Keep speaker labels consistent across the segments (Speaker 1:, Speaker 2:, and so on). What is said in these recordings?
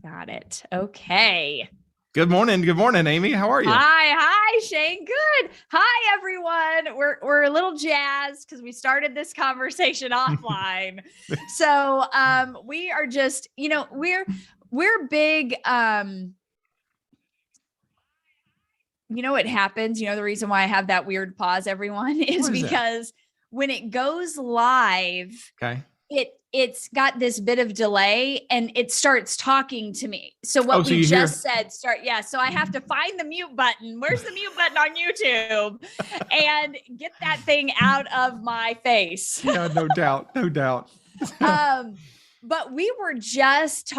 Speaker 1: Got it. Okay.
Speaker 2: Good morning. Good morning, Amy. How are you?
Speaker 1: Hi, Shane. Good. Hi, everyone. We're a little jazzed because we started this conversation offline. So we are just, we're big. What happens, the reason why I have that weird pause, everyone, is because when it goes live,
Speaker 2: okay,
Speaker 1: it's got this bit of delay and it starts talking to me. So what we just said so I have to find the mute button. Where's the mute button on YouTube? And get that thing out of my face.
Speaker 2: Yeah, no doubt. No doubt.
Speaker 1: But we were just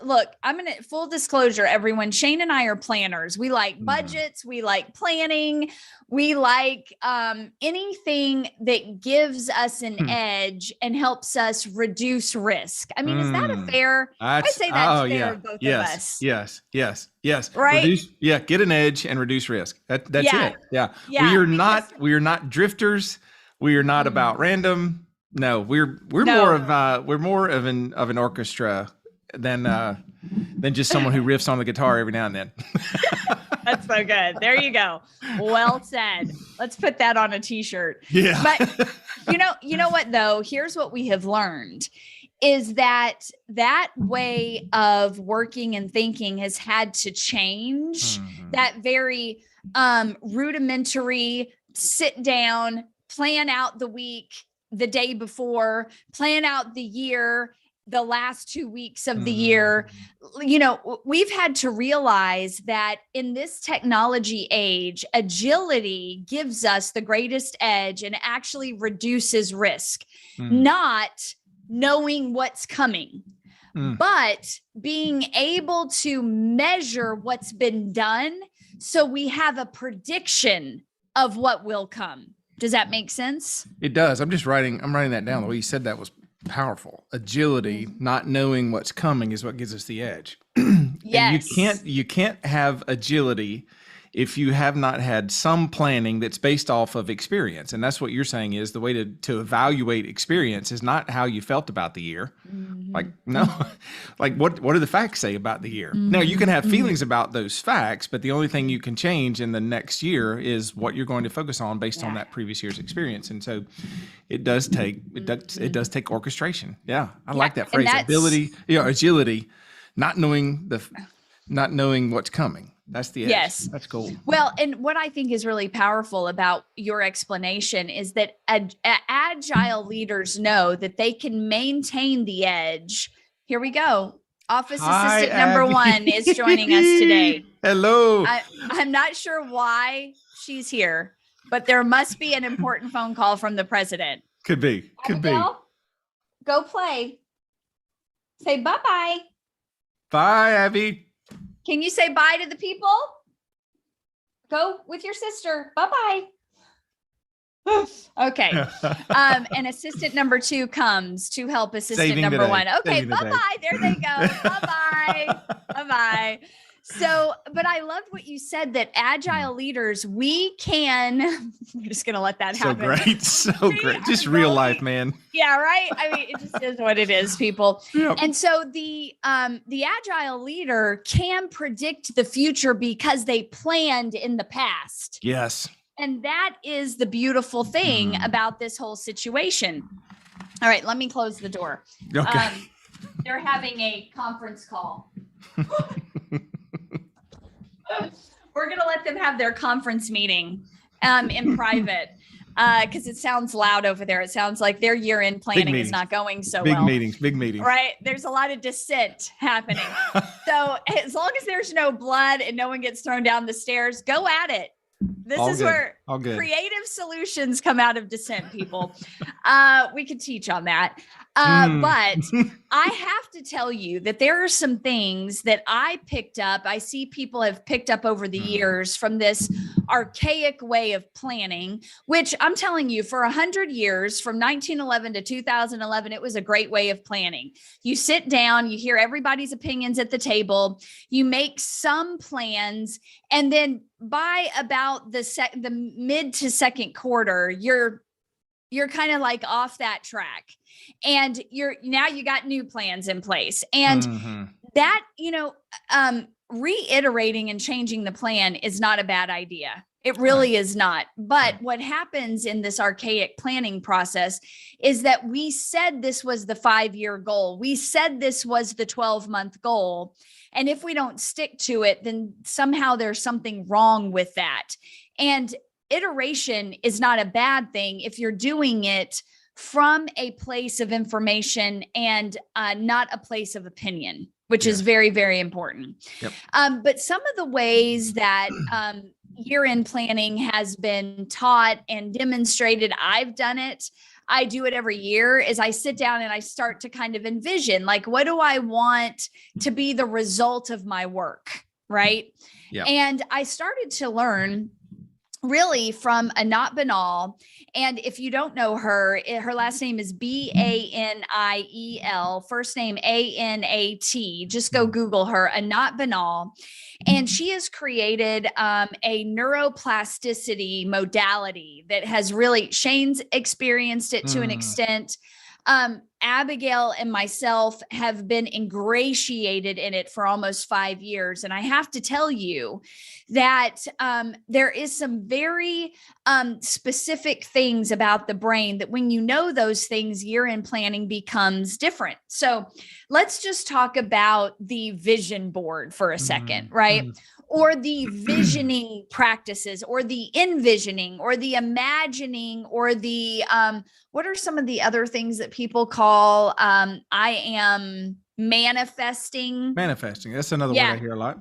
Speaker 1: look, I'm going to full disclosure, everyone, Shane and I are planners. We like budgets. We like planning. We like anything that gives us an edge and helps us reduce risk. I mean, is that a fair? I'd say that's fair of both of us.
Speaker 2: Yes.
Speaker 1: Right.
Speaker 2: Get an edge and reduce risk. That's it. Yeah. We are not drifters. We are not about random. No, we're more of an orchestra than just someone who riffs on the guitar every now and then.
Speaker 1: That's so good. There you go. Well said. Let's put that on a t-shirt.
Speaker 2: Yeah.
Speaker 1: But you know what though? Here's what we have learned is that way of working and thinking has had to change. That very rudimentary sit down, plan out the week, the day before, plan out the year, the last 2 weeks of the year. We've had to realize that in this technology age, agility gives us the greatest edge and actually reduces risk, not knowing what's coming, but being able to measure what's been done. So we have a prediction of what will come. Does that make sense?
Speaker 2: It does. I'm writing that down. The way you said that was powerful. Agility, not knowing what's coming, is what gives us the edge.
Speaker 1: Yes.
Speaker 2: And you can't have agility if you have not had some planning that's based off of experience. And that's what you're saying is the way to evaluate experience is not how you felt about the year. Like, no, like what do the facts say about the year? Now you can have feelings about those facts, but the only thing you can change in the next year is what you're going to focus on based on that previous year's experience. And so it does take orchestration. Yeah. I like that phrase. Agility, not knowing what's coming. That's the edge.
Speaker 1: Yes.
Speaker 2: That's cool.
Speaker 1: Well, and what I think is really powerful about your explanation is that agile leaders know that they can maintain the edge. Here we go. Office assistant number 1 is joining us today.
Speaker 2: Hello.
Speaker 1: I'm not sure why she's here, but there must be an important phone call from the president.
Speaker 2: Could be.
Speaker 1: Go play. Say bye-bye.
Speaker 2: Bye, Abby.
Speaker 1: Can you say bye to the people? Go with your sister. Bye-bye. Okay. And assistant number 2 comes to help assistant number 1. Okay. Bye-bye. There they go. Bye-bye. Bye-bye. So, but I loved what you said that agile leaders, we can, I'm just going to let that happen.
Speaker 2: So great. Just real life, man.
Speaker 1: Yeah. Right. I mean, it just is what it is, people. Yep. And so the agile leader can predict the future because they planned in the past.
Speaker 2: Yes.
Speaker 1: And that is the beautiful thing about this whole situation. All right. Let me close the door.
Speaker 2: Okay.
Speaker 1: They're having a conference call. We're going to let them have their conference meeting in private because it sounds loud over there. It sounds like their year-end planning is not going so well.
Speaker 2: Big meetings.
Speaker 1: Right? There's a lot of dissent happening. So as long as there's no blood and no one gets thrown down the stairs, go at it. This is where creative solutions come out of dissent, people. We could teach on that. But I have to tell you that there are some things that I picked up. I see people have picked up over the years from this archaic way of planning, which I'm telling you, for 100 years, from 1911 to 2011, it was a great way of planning. You sit down, you hear everybody's opinions at the table, you make some plans, and then by about the mid to second quarter, you're kind of like off that track, and you got new plans in place. And that, reiterating and changing the plan is not a bad idea. It really is not. But what happens in this archaic planning process is that we said this was the 5-year goal. We said this was the 12-month goal. And if we don't stick to it, then somehow there's something wrong with that. And iteration is not a bad thing if you're doing it from a place of information and not a place of opinion, which is very, very important.
Speaker 2: Yep.
Speaker 1: But some of the ways that year-end planning has been taught and demonstrated, I've done it, I do it every year, is I sit down and I start to kind of envision, like, what do I want to be the result of my work, right?
Speaker 2: Yeah.
Speaker 1: And I started to learn really from Anat Banal. And if you don't know her, her last name is Baniel, first name Anat. Just go Google her, Anat Banal. And she has created a neuroplasticity modality that has really, Shane's experienced it to an extent. Abigail and myself have been ingratiated in it for almost 5 years. And I have to tell you that there is some very specific things about the brain that when you know those things, year-end planning becomes different. So let's just talk about the vision board for a second, right? Or the visioning practices, or the envisioning, or the imagining, or the, what are some of the other things that people call, I am manifesting?
Speaker 2: Manifesting. That's another word I hear a lot.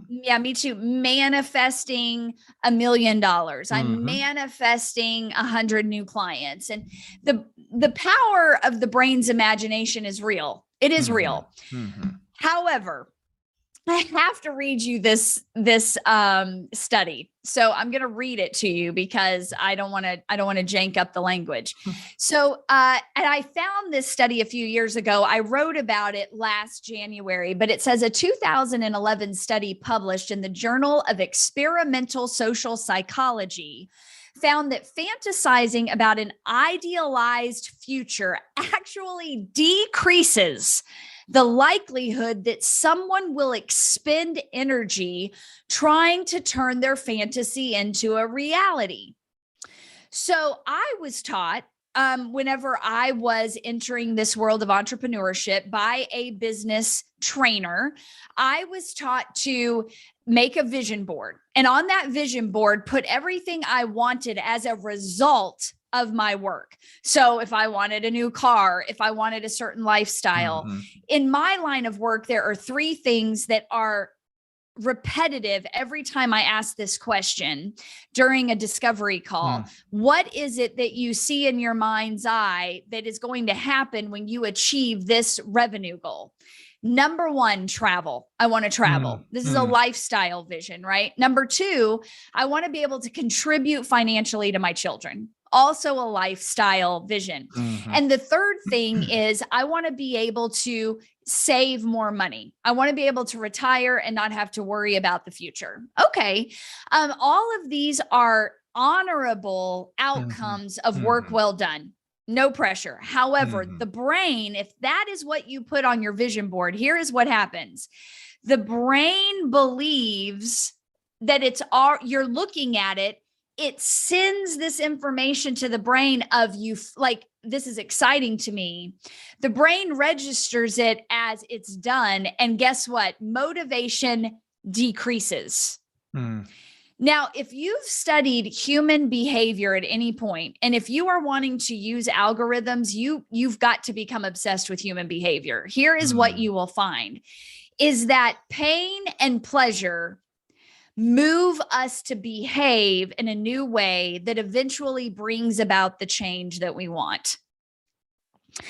Speaker 1: Yeah, me too. Manifesting $1 million. I'm manifesting 100 new clients. And the power of the brain's imagination is real. It is real. However, I have to read you this study. So I'm going to read it to you because I don't want to jank up the language. So, and I found this study a few years ago. I wrote about it last January, but it says a 2011 study published in the Journal of Experimental Social Psychology found that fantasizing about an idealized future actually decreases the likelihood that someone will expend energy trying to turn their fantasy into a reality. So I was taught, whenever I was entering this world of entrepreneurship by a business trainer, I was taught to make a vision board. And on that vision board, put everything I wanted as a result of my work. So if I wanted a new car, if I wanted a certain lifestyle, in my line of work, there are 3 things that are repetitive every time I ask this question during a discovery call. What is it that you see in your mind's eye that is going to happen when you achieve this revenue goal? Number 1, travel. I want to travel. This is a lifestyle vision, right? Number 2, I want to be able to contribute financially to my children. Also a lifestyle vision. And the third thing is I want to be able to save more money. I want to be able to retire and not have to worry about the future. Okay. All of these are honorable outcomes of work well done. No pressure. However, the brain, if that is what you put on your vision board, here is what happens. The brain believes that you're looking at it. It sends this information to the brain of you, like, this is exciting to me. The brain registers it as it's done. And guess what? Motivation decreases. Now, if you've studied human behavior at any point, and if you are wanting to use algorithms, you've got to become obsessed with human behavior. Here is what you will find is that pain and pleasure move us to behave in a new way that eventually brings about the change that we want.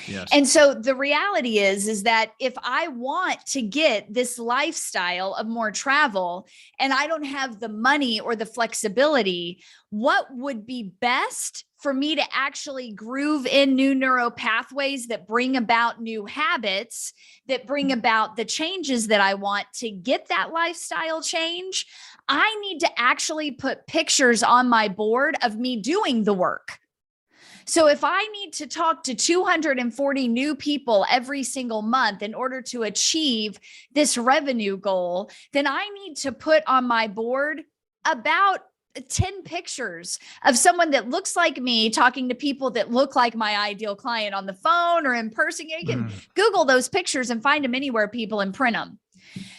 Speaker 2: Yes.
Speaker 1: And so the reality is that if I want to get this lifestyle of more travel and I don't have the money or the flexibility, what would be best for me to actually groove in new neural pathways that bring about new habits, that bring about the changes that I want to get that lifestyle change? I need to actually put pictures on my board of me doing the work. So if I need to talk to 240 new people every single month in order to achieve this revenue goal, then I need to put on my board about 10 pictures of someone that looks like me talking to people that look like my ideal client on the phone or in person. You can Google those pictures and find them anywhere, people, and print them.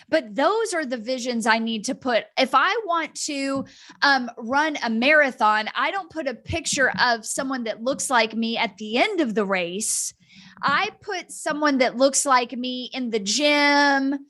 Speaker 1: But those are the visions I need to put. If I want to run a marathon, I don't put a picture of someone that looks like me at the end of the race. I put someone that looks like me in the gym,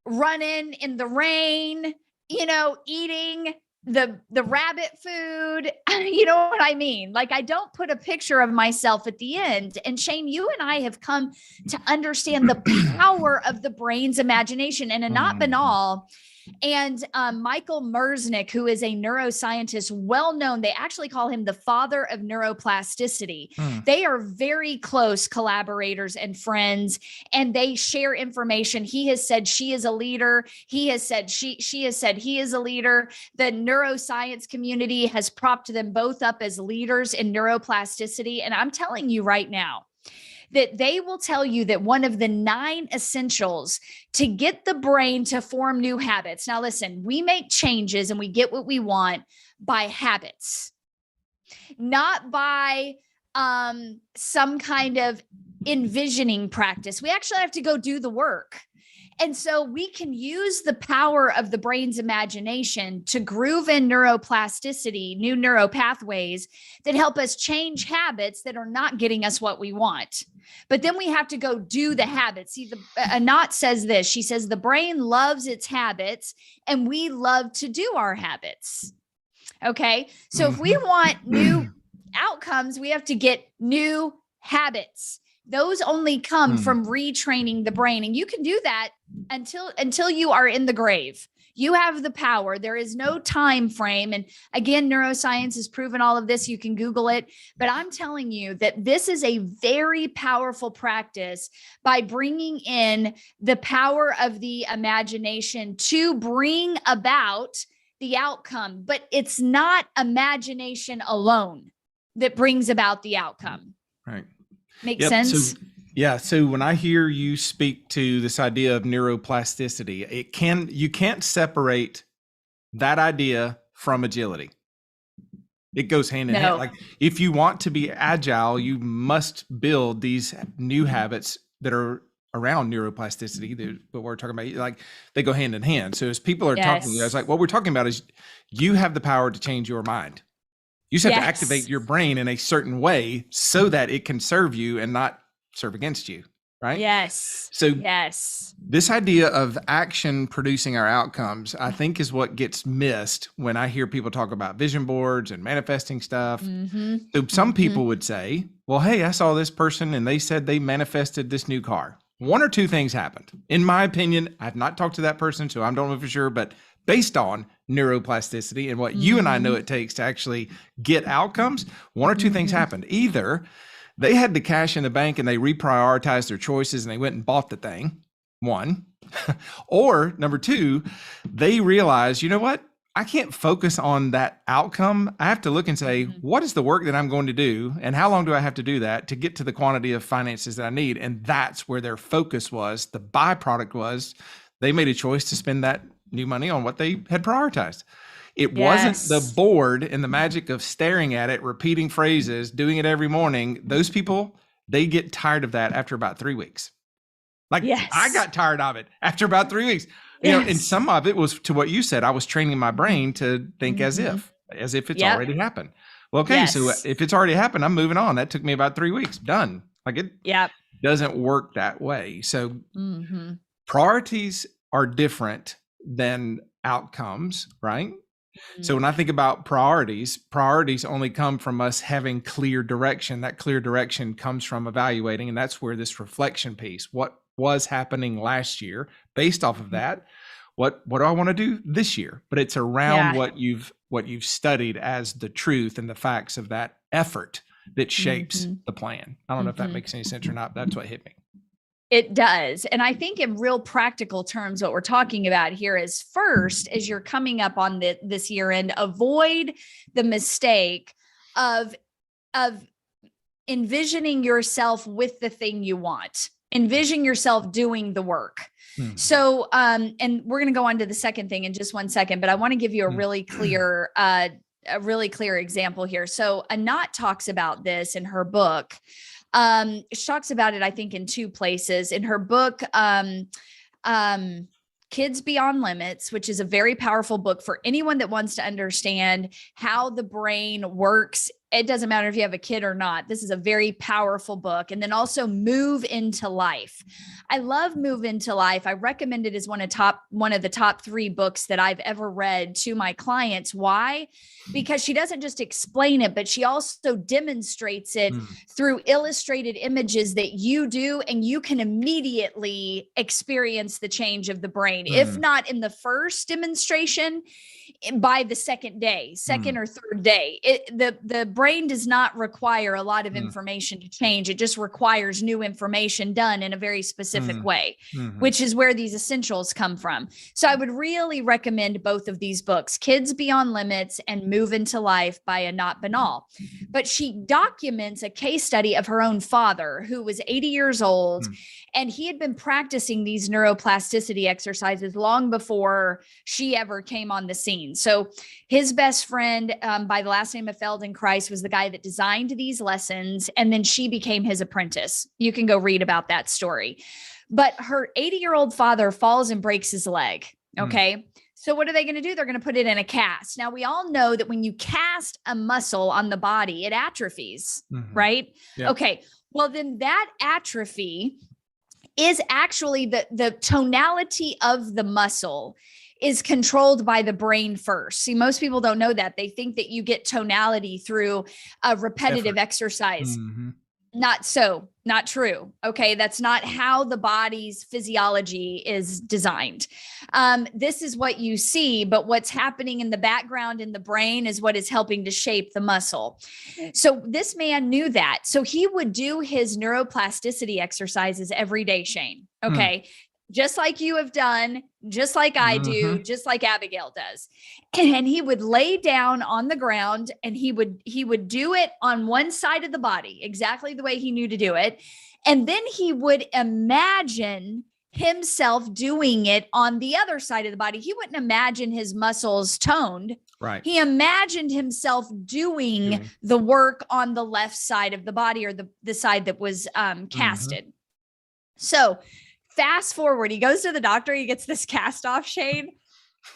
Speaker 1: running in the rain, eating the rabbit food. You know what I mean? Like, I don't put a picture of myself at the end. And Shane, you and I have come to understand the power of the brain's imagination, and a not banal. And Michael Merznick, who is a neuroscientist, well-known, they actually call him the father of neuroplasticity. They are very close collaborators and friends, and they share information. He has said she is a leader. He has said she has said he is a leader. The neuroscience community has propped them both up as leaders in neuroplasticity. And I'm telling you right now, that they will tell you that one of the 9 essentials to get the brain to form new habits. Now, listen, we make changes and we get what we want by habits, not by some kind of envisioning practice. We actually have to go do the work. And so we can use the power of the brain's imagination to groove in neuroplasticity, new neural pathways that help us change habits that are not getting us what we want. But then we have to go do the habits. See, Anat says this. She says, the brain loves its habits and we love to do our habits. Okay. So if we want new outcomes, we have to get new habits. Those only come from retraining the brain. And you can do that until you are in the grave. You have the power. There is no time frame. And again, neuroscience has proven all of this. You can Google it. But I'm telling you that this is a very powerful practice by bringing in the power of the imagination to bring about the outcome. But it's not imagination alone that brings about the outcome.
Speaker 2: Right.
Speaker 1: Make sense?
Speaker 2: So when I hear you speak to this idea of neuroplasticity, you can't separate that idea from agility. It goes hand in hand. Like, if you want to be agile, you must build these new habits that are around neuroplasticity. But we're talking about, like, they go hand in hand. So as people are talking, it's like, what we're talking about is you have the power to change your mind. You just have to activate your brain in a certain way so that it can serve you and not serve against you, right?
Speaker 1: Yes.
Speaker 2: So this idea of action producing our outcomes, I think, is what gets missed when I hear people talk about vision boards and manifesting stuff. So some people would say, well, hey, I saw this person and they said they manifested this new car. One or two things happened. In my opinion, I've not talked to that person, so I don't know for sure, but based on neuroplasticity and what you and I know it takes to actually get outcomes, one or two things happened. Either they had the cash in the bank and they reprioritized their choices and they went and bought the thing, one. Or number two, they realized, you know what? I can't focus on that outcome. I have to look and say, what is the work that I'm going to do? And how long do I have to do that to get to the quantity of finances that I need? And that's where their focus was. The byproduct was they made a choice to spend that new money on what they had prioritized. It wasn't the board and the magic of staring at it, repeating phrases, doing it every morning. Those people, they get tired of that after about 3 weeks. Like, I got tired of it after about 3 weeks. You know, and some of it was to what you said. I was training my brain to think as if it's already happened. Well, okay, so if it's already happened, I'm moving on. That took me about 3 weeks. Done. Like, it doesn't work that way. So priorities are different than outcomes, right? So when I think about priorities only come from us having clear direction. That clear direction comes from evaluating, and that's where this reflection piece, what was happening last year, based off of that, what do I want to do this year? But it's around what you've studied as the truth and the facts of that effort that shapes the plan. I don't know if that makes any sense or not, but that's what hit me.
Speaker 1: It does. And I think in real practical terms, what we're talking about here is, first, as you're coming up on this year end, avoid the mistake of envisioning yourself with the thing you want. Envision yourself doing the work. So, and we're going to go on to the second thing in just one second, but I want to give you a really clear example here. So Anat talks about this in her book. She talks about it, I think, in two places. In her book, Kids Beyond Limits, which is a very powerful book for anyone that wants to understand how the brain works. It doesn't matter if you have a kid or not. This is a very powerful book. And then also Move Into Life. I love Move Into Life. I recommend it as one of the top 3 books that I've ever read to my clients. Why? Because she doesn't just explain it, but she also demonstrates it through illustrated images that you do, and you can immediately experience the change of the brain. If not in the first demonstration, by the second or third day. The brain does not require a lot of information to change. It just requires new information done in a very specific way, which is where these essentials come from. So I would really recommend both of these books, Kids Beyond Limits and Move Into Life by Anat Banal. But she documents a case study of her own father, who was 80 years old, and he had been practicing these neuroplasticity exercises long before she ever came on the scene. So his best friend, by the last name of Feldenkrais, was the guy that designed these lessons. And then she became his apprentice. You can go read about that story. But her 80-year-old father falls and breaks his leg. Okay. So what are they going to do? They're going to put it in a cast. Now, we all know that when you cast a muscle on the body, it atrophies, right? Yep. Okay. Well, then that atrophy is actually the tonality of the muscle is controlled by the brain first. See, most people don't know that. They think that you get tonality through a repetitive exercise. Not so, not true. Okay. That's not how the body's physiology is designed. This is what you see, but what's happening in the background in the brain is what is helping to shape the muscle. So this man knew that. So he would do his neuroplasticity exercises every day, Shane. Okay. Just like you have done, just like I do, just like Abigail does. And he would lay down on the ground and he would do it on one side of the body, exactly the way he knew to do it. And then he would imagine himself doing it on the other side of the body. He wouldn't imagine his muscles toned. Right. He imagined himself doing the work on the left side of the body, or the side that was casted. So fast forward, he goes to the doctor, he gets this cast off, Shane.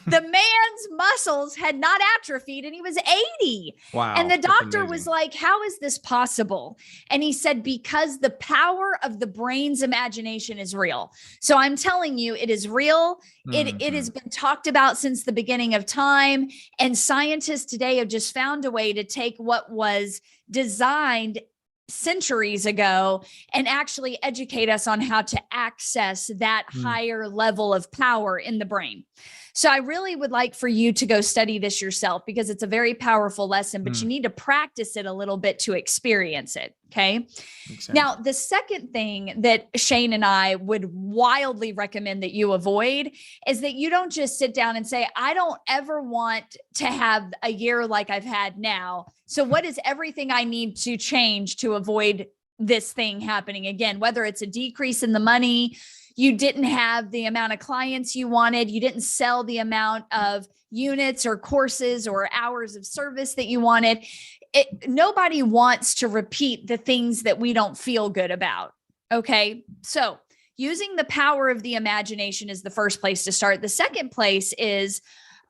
Speaker 1: The man's muscles had not atrophied and he was 80. Wow. And the doctor was like, how is this possible? And he said, because the power of the brain's imagination is real. So I'm telling you, it is real. It has been talked about since the beginning of time. And scientists today have just found a way to take what was designed centuries ago and actually educate us on how to access that higher level of power in the brain. So I really would like for you to go study this yourself, because it's a very powerful lesson, but you need to practice it a little bit to experience it. Okay. Now, the second thing that Shane and I would wildly recommend that you avoid is that you don't just sit down and say, I don't ever want to have a year like I've had now. So what is everything I need to change to avoid this thing happening again? Whether it's a decrease in the money, you didn't have the amount of clients you wanted, you didn't sell the amount of units or courses or hours of service that you wanted. Nobody wants to repeat the things that we don't feel good about. Okay. So using the power of the imagination is the first place to start. The second place is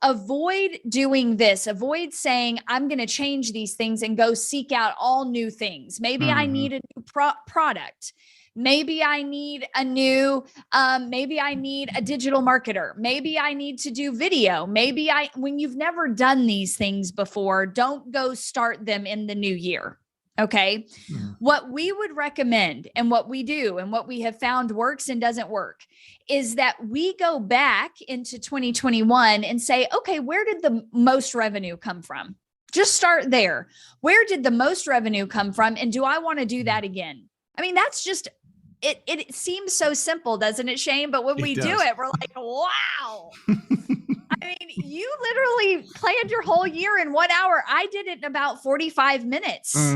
Speaker 1: avoid doing this. Avoid saying, I'm going to change these things, and go seek out all new things. Maybe I need a new product. Maybe I need a new, maybe I need a digital marketer. Maybe I need to do video. When you've never done these things before, don't go start them in the new year. Okay. What we would recommend, and what we do, and what we have found works and doesn't work, is that we go back into 2021 and say, okay, where did the most revenue come from? Just start there. Where did the most revenue come from? And do I want to do that again? I mean, that's just, it seems so simple, doesn't it, Shane? But when we do it, we're like, wow. I mean, you literally planned your whole year in 1 hour. I did it in about 45 minutes.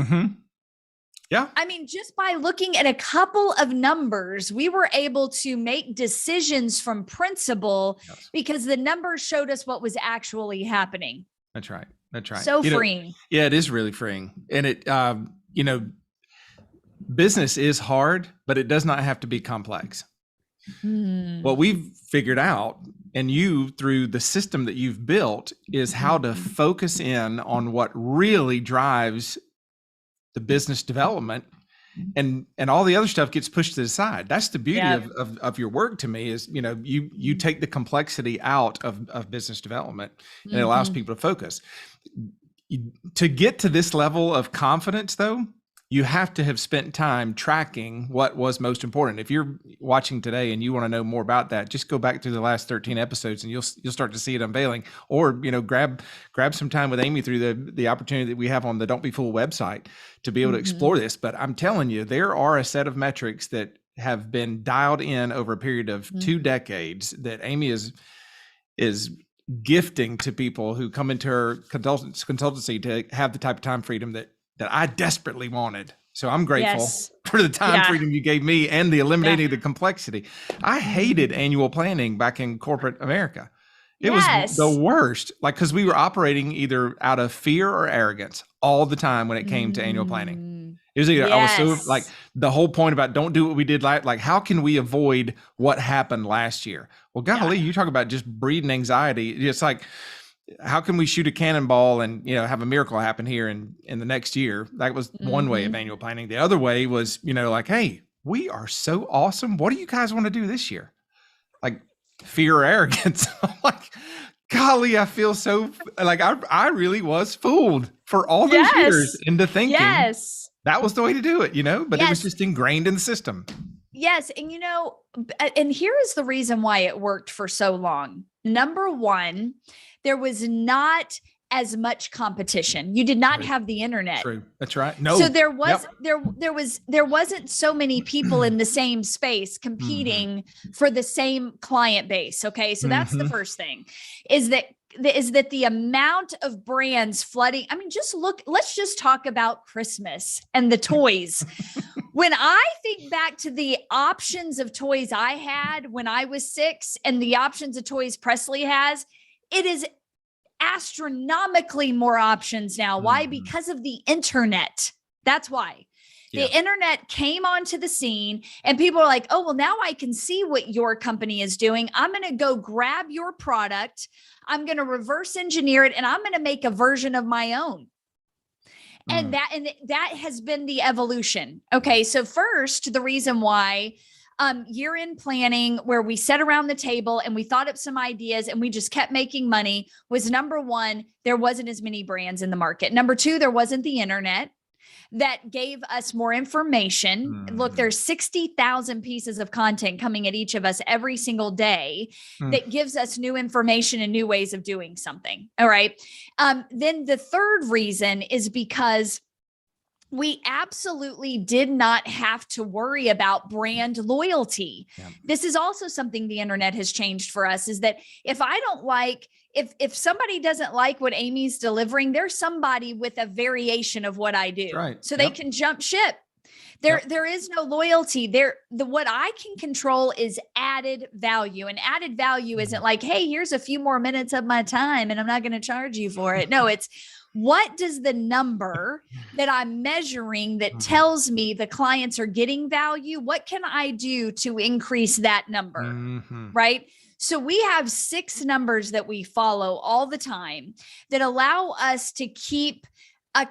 Speaker 2: Yeah.
Speaker 1: I mean, just by looking at a couple of numbers, we were able to make decisions from principle because the numbers showed us what was actually happening.
Speaker 2: That's right. That's right.
Speaker 1: So freeing.
Speaker 2: Yeah, it is really freeing. And it, business is hard, but it does not have to be complex. What we've figured out, and you through the system that you've built, is how to focus in on what really drives the business development, and all the other stuff gets pushed to the side. That's the beauty of your work to me, is, you take the complexity out of business development, and it allows people to focus. To get to this level of confidence, though, you have to have spent time tracking what was most important. If you're watching today and you want to know more about that, just go back through the last 13 episodes and you'll start to see it unveiling. Or, grab some time with Amy through the opportunity that we have on the Don't Be Fooled website to be able to explore this. But I'm telling you, there are a set of metrics that have been dialed in over a period of 2 decades that Amy is gifting to people who come into her consultancy to have the type of time freedom that I desperately wanted. So I'm grateful for the time freedom you gave me and the eliminating the complexity. I hated annual planning back in corporate America. It was the worst, because we were operating either out of fear or arrogance all the time when it came to annual planning. It was either, I was so the whole point about don't do what we did like how can we avoid what happened last year? Well, golly, you talk about just breeding anxiety. It's like, how can we shoot a cannonball and, have a miracle happen here in the next year? That was one way of annual planning. The other way was, hey, we are so awesome. What do you guys want to do this year? Like fear or arrogance. I'm like, golly, I feel so like I really was fooled for all those years into thinking that was the way to do it, but it was just ingrained in the system.
Speaker 1: Yes. And, and here is the reason why it worked for so long. Number one, there was not as much competition. You did not have the internet.
Speaker 2: True. That's right. No.
Speaker 1: So there wasn't so many people in the same space competing for the same client base. Okay. So that's the first thing, is that the amount of brands flooding. I mean, let's just talk about Christmas and the toys. When I think back to the options of toys I had when I was 6 and the options of toys Presley has, it is astronomically more options now. Why? Because of the internet. That's why. The internet came onto the scene and people are like, oh, well, now I can see what your company is doing. I'm going to go grab your product. I'm going to reverse engineer it and I'm going to make a version of my own. And that has been the evolution. Okay. So first, the reason why year-end planning, where we sat around the table and we thought up some ideas and we just kept making money, was number one, there wasn't as many brands in the market. Number two, there wasn't the internet that gave us more information. Look, there's 60,000 pieces of content coming at each of us every single day that gives us new information and new ways of doing something. All right. Then the third reason is because we absolutely did not have to worry about brand loyalty. This is also something the internet has changed for us, is that if I don't like, if somebody doesn't like what Amy's delivering, there's somebody with a variation of what I do.
Speaker 2: Right.
Speaker 1: So they can jump ship. There is no loyalty there. What I can control is added value, and added value isn't like, hey, here's a few more minutes of my time and I'm not going to charge you for it. No, it's, what does the number that I'm measuring that tells me the clients are getting value? What can I do to increase that number? Right? So we have 6 numbers that we follow all the time that allow us to keep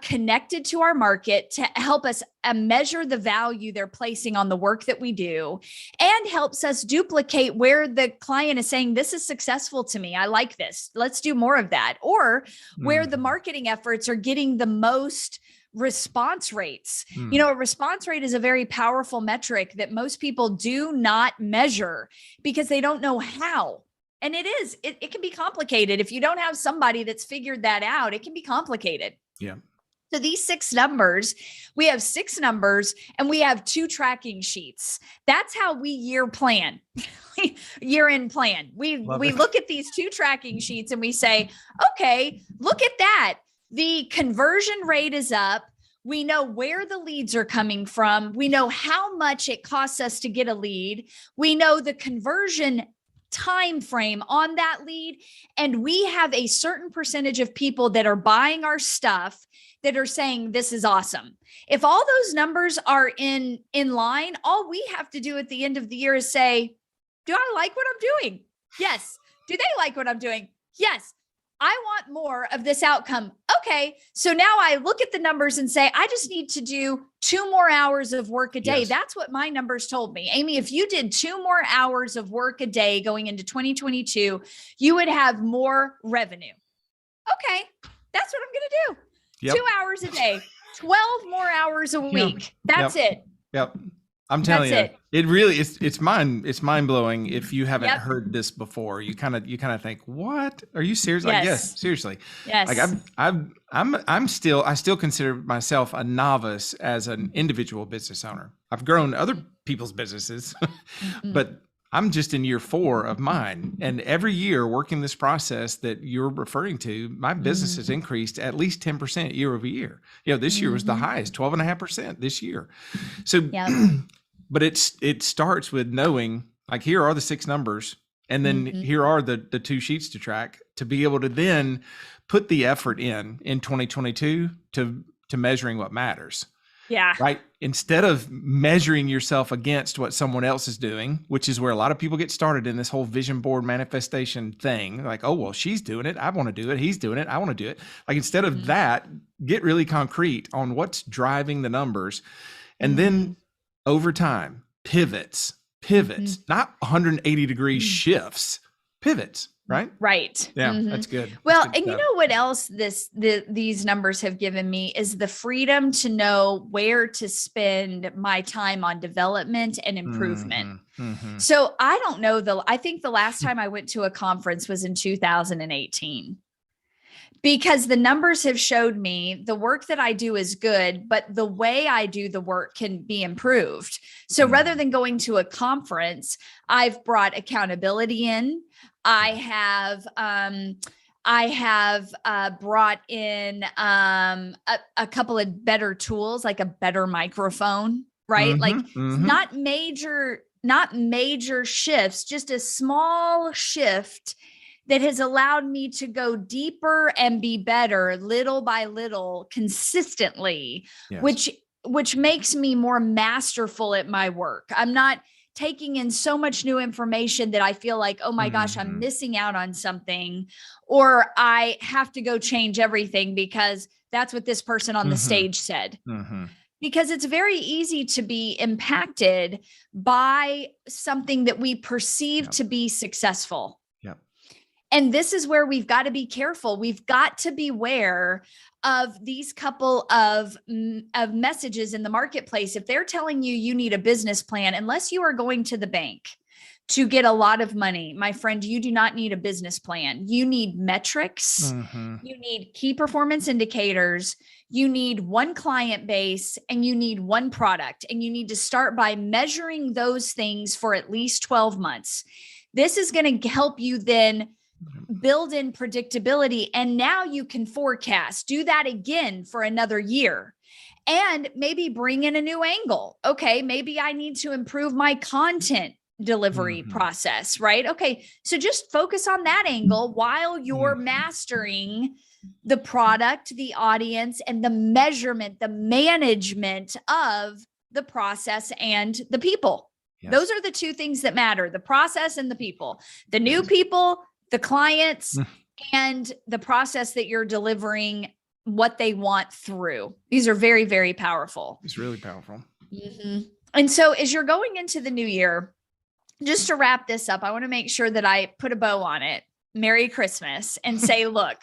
Speaker 1: connected to our market, to help us measure the value they're placing on the work that we do, and helps us duplicate where the client is saying, this is successful to me. I like this. Let's do more of that. Or where the marketing efforts are getting the most response rates. A response rate is a very powerful metric that most people do not measure because they don't know how. And it can be complicated. If you don't have somebody that's figured that out, it can be complicated.
Speaker 2: Yeah.
Speaker 1: So these 6 numbers, we have 6 numbers and we have 2 tracking sheets. That's how we year-end plan. We look at these 2 tracking sheets and we say, okay, look at that. The conversion rate is up. We know where the leads are coming from. We know how much it costs us to get a lead. We know the conversion time frame on that lead. And we have a certain percentage of people that are buying our stuff that are saying, this is awesome. If all those numbers are in line, all we have to do at the end of the year is say, do I like what I'm doing? Yes. Do they like what I'm doing? Yes. I want more of this outcome. Okay. So now I look at the numbers and say, I just need to do 2 more hours of work a day. Yes. That's what my numbers told me. Amy, if you did 2 more hours of work a day going into 2022, you would have more revenue. Okay. That's what I'm going to do. Yep. 2 hours a day, 12 more hours a week. That's it.
Speaker 2: Yep. I'm telling you, it really is. It's mind blowing. If you haven't heard this before, you kind of think, what? Are you serious? Like, yes, seriously.
Speaker 1: Yes.
Speaker 2: Like I still consider myself a novice as an individual business owner. I've grown other people's businesses, but I'm just in year 4 of mine. And every year working this process that you're referring to, my business has increased at least 10% year over year. This year was the highest, 12.5% this year. So, but it starts with knowing, like, here are the 6 numbers, and then here are the 2 sheets to track, to be able to then put the effort in 2022 to measuring what matters.
Speaker 1: Yeah.
Speaker 2: Right. Instead of measuring yourself against what someone else is doing, which is where a lot of people get started in this whole vision board manifestation thing. Like, oh, well, she's doing it. I want to do it. He's doing it. I want to do it. Like, instead of that, get really concrete on what's driving the numbers. And then over time, pivots, not 180 degree shifts, pivots. Right.
Speaker 1: Right.
Speaker 2: Yeah, that's good.
Speaker 1: Well,
Speaker 2: that's good
Speaker 1: and
Speaker 2: stuff.
Speaker 1: You know what else these numbers have given me is the freedom to know where to spend my time on development and improvement. So I don't know I think the last time I went to a conference was in 2018. Because the numbers have showed me the work that I do is good, but the way I do the work can be improved. So rather than going to a conference, I've brought accountability in. I have brought in a couple of better tools, like a better microphone, right? Not major shifts, just a small shift that has allowed me to go deeper and be better little by little, consistently, which makes me more masterful at my work. I'm not taking in so much new information that I feel like, oh my gosh, I'm missing out on something, or I have to go change everything because that's what this person on the stage said. Because it's very easy to be impacted by something that we perceive to be successful. And this is where we've got to be careful. We've got to beware of these couple of messages in the marketplace. If they're telling you need a business plan, unless you are going to the bank to get a lot of money, my friend, you do not need a business plan. You need metrics. You need key performance indicators. You need one client base, and you need one product. And you need to start by measuring those things for at least 12 months. This is going to help you then build in predictability. And now you can forecast, do that again for another year, and maybe bring in a new angle. Okay. Maybe I need to improve my content delivery process, right? Okay. So just focus on that angle while you're mastering the product, the audience, and the measurement, the management of the process and the people. Those are the 2 things that matter: the process and the people, the new people, the clients, and the process that you're delivering what they want through. These are very, very powerful.
Speaker 2: It's really powerful.
Speaker 1: And so as you're going into the new year, just to wrap this up, I want to make sure that I put a bow on it. Merry Christmas, and say, look,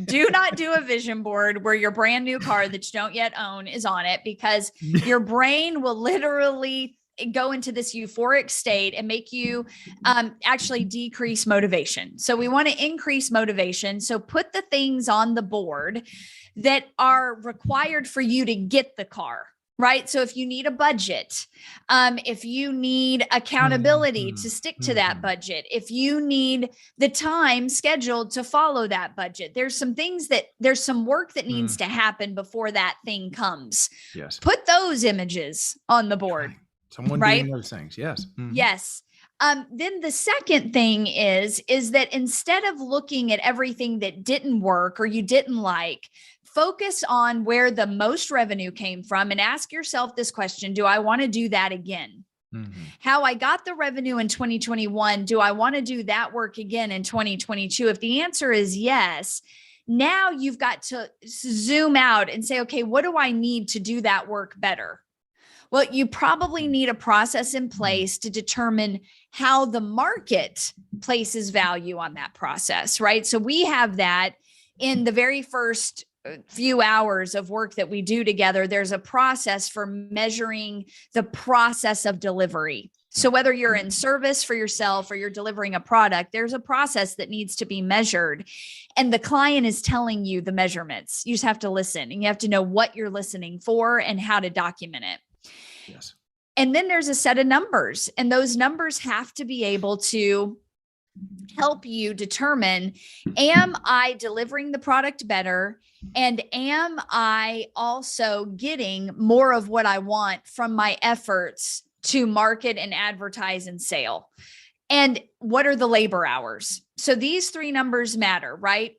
Speaker 1: do not do a vision board where your brand new car that you don't yet own is on it, because your brain will literally go into this euphoric state and make you actually decrease motivation. So we want to increase motivation. So put the things on the board that are required for you to get the car, right? So if you need a budget, if you need accountability to stick to that budget, if you need the time scheduled to follow that budget, there's some work that needs to happen before that thing comes.
Speaker 2: Yes.
Speaker 1: Put those images on the board.
Speaker 2: Right. Someone doing those things. Yes.
Speaker 1: Yes. Then the second thing is that instead of looking at everything that didn't work or you didn't like, focus on where the most revenue came from and ask yourself this question: do I want to do that again? How I got the revenue in 2021, do I want to do that work again in 2022? If the answer is yes, now you've got to zoom out and say, okay, what do I need to do that work better? Well, you probably need a process in place to determine how the market places value on that process, right? So we have that in the very first few hours of work that we do together. There's a process for measuring the process of delivery. So whether you're in service for yourself or you're delivering a product, there's a process that needs to be measured. And the client is telling you the measurements. You just have to listen, and you have to know what you're listening for and how to document it.
Speaker 2: Yes.
Speaker 1: And then there's a set of numbers, and those numbers have to be able to help you determine, am I delivering the product better? And am I also getting more of what I want from my efforts to market and advertise and sell? And what are the labor hours? So these three numbers matter, right?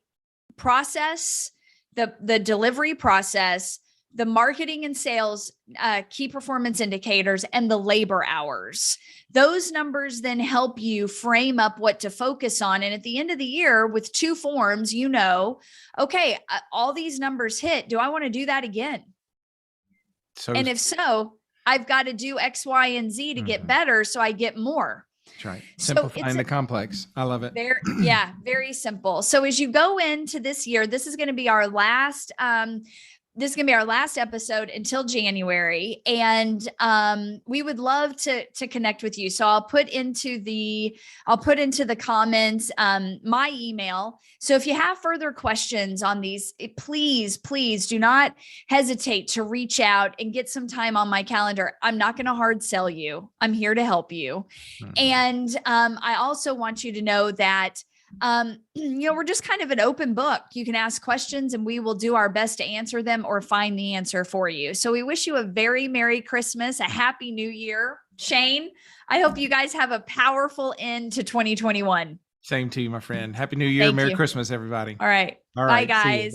Speaker 1: Process, the delivery process, the marketing and sales key performance indicators, and the labor hours. Those numbers then help you frame up what to focus on. And at the end of the year with 2 forms, okay, all these numbers hit. Do I want to do that again? And if so, I've got to do X, Y, and Z to get better so I get more.
Speaker 2: That's right. Simplifying the complex. I love it.
Speaker 1: Very simple. So as you go into this year, this is going to be our last episode until January. And we would love to connect with you. So I'll put into the comments my email. So if you have further questions on these, please do not hesitate to reach out and get some time on my calendar. I'm not going to hard sell you. I'm here to help you. And I also want you to know that we're just kind of an open book. You can ask questions and we will do our best to answer them or find the answer for you. So we wish you a very Merry Christmas, a Happy New Year. Shane, I hope you guys have a powerful end to 2021.
Speaker 2: Same to you, my friend. Happy New Year. Merry Christmas, everybody.
Speaker 1: All right. Bye, guys.